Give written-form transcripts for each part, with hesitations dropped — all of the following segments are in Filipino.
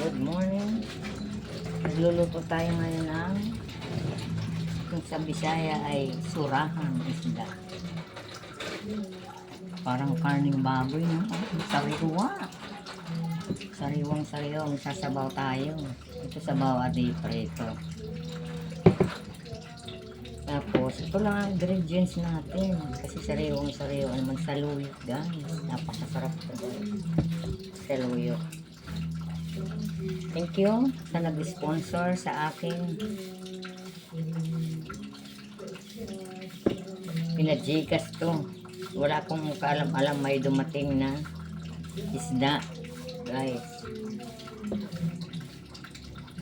Good morning. Nagluluto tayo ngayon ng kung sa Bisaya ay surahang isda. Parang karning baboy, no? Sariwa. Sariwang-sariwang sasabaw tayo. Ito sabaw at prito. Tapos, ito lang ang ingredients natin. Kasi sariwang-sariwa naman saluyot, guys. Napakasarap ito, guys. Saluyot. Thank you sa nag-sponsor sa akin. Pinajikas to. Wala akong kaalam-alam may dumating na isda, guys.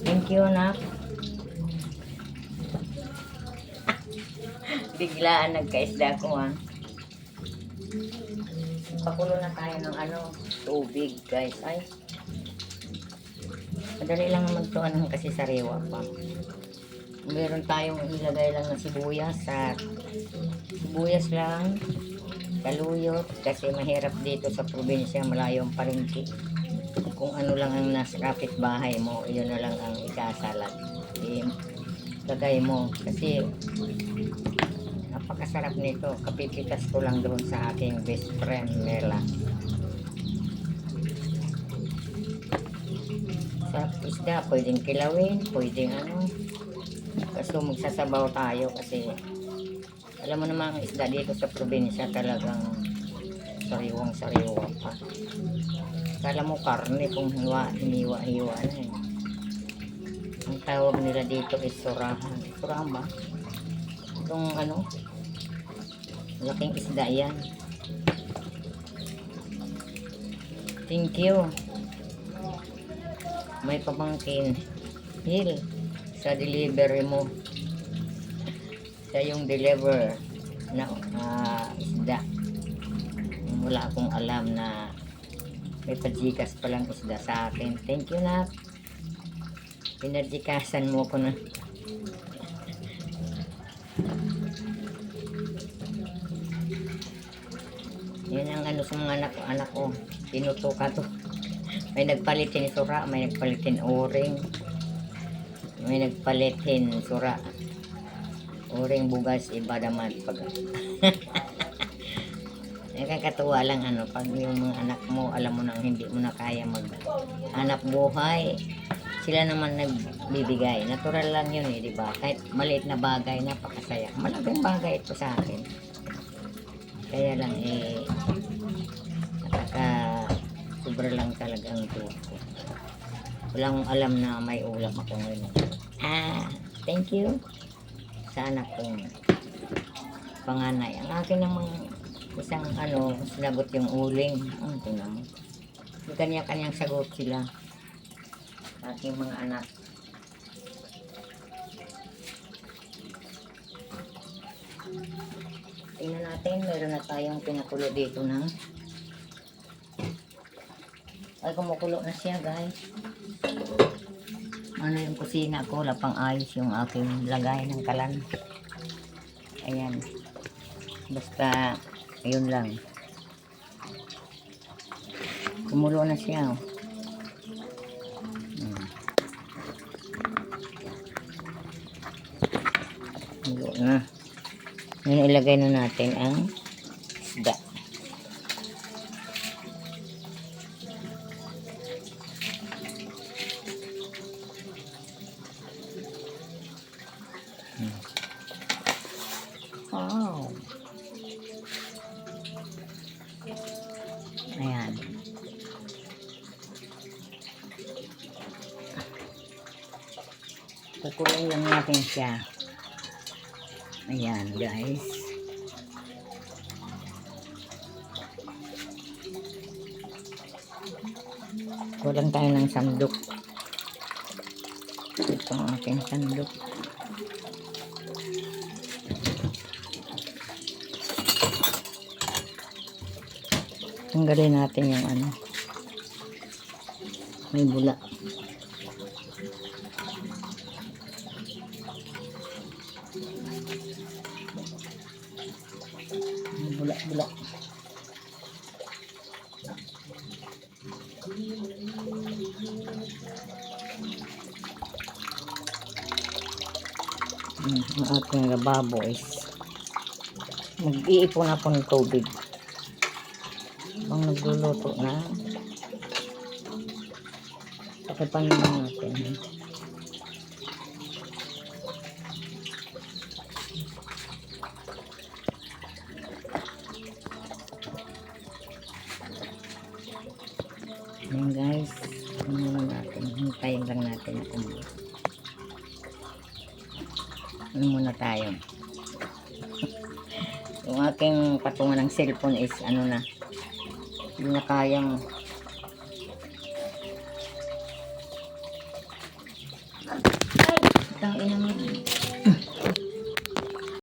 Thank you, nak. Biglaan nagkaisda ko, ha. Pakulo na tayo ng tubig, guys. Ay, madali lang naman to, kasi sariwa pa. Meron tayong ilagay lang ng sibuyas at sibuyas lang, saluyot, kasi mahirap dito sa probinsya, malayo ang palengke. Kung ano lang ang nasa kapitbahay mo, yun na lang ang ikasalag. Lagay mo, kasi napakasarap nito. Kapipitas ko lang doon sa aking best friend, Mela. Sa isda, pwedeng kilawin, pwedeng kaso magsasabaw tayo kasi alam mo naman ang isda dito sa probinsya talagang sariwang-sariwa pa. Kala mo karne kung hiniwa-hiwa na eh. Ang tawag nila dito is surahan. Surahan ba? Itong laking isda yan. Thank you. May pamangkin Hil sa delivery mo. Siya yung deliver na isda. Wala akong alam na may pajikas palang isda sa akin. Thank you, nak. Pinajikasan mo ko na. Yan ang sa mga anak ko. Tinutuka to. May nagpalitin sura, may nagpalitin oring, may nagpalitin sura, oring bugas, iba naman pag nakakatuwa lang pag yung mga anak mo, alam mo nang hindi mo na kaya maghanap buhay, sila naman nagbibigay. Natural lang yun di ba? Kahit maliit na bagay, napakasaya. Malaking bagay ito sa akin. Kaya lang sobra lang talaga ang tuwa ko. Walang alam na may ulam ako ngayon. Thank you sa anak kong panganay. Ang akin namang isang sinagot yung uling. Tingnan mo. May kanya-kanyang sagot sila sa aking mga anak. Tingnan natin, meron na tayong pinakulo dito ng ay kumukulo na siya, guys. Yung kusina ko, lapang ayos yung aking lagay ng kalan. Ayan. Basta ayun lang, kumulo na siya. Kumulo na. Ngayon ilagay na natin ang isda. Wow. Ayan. Kukuloy lang natin siya. Ayan, guys. Kulang tayo ng sandok. Ito ang aking sandok. Tanggalin natin yung may bula. May bula-bula. Ang ating lababo is mag-iipon ako ng tubig. Ang nagluluto na. Pakipan naman natin. Ayan guys, ano lang natin, hintayin lang natin kung ano muna tayo. Yung aking patungan ng cellphone is ano na, hindi na kayang ay, tangina mo.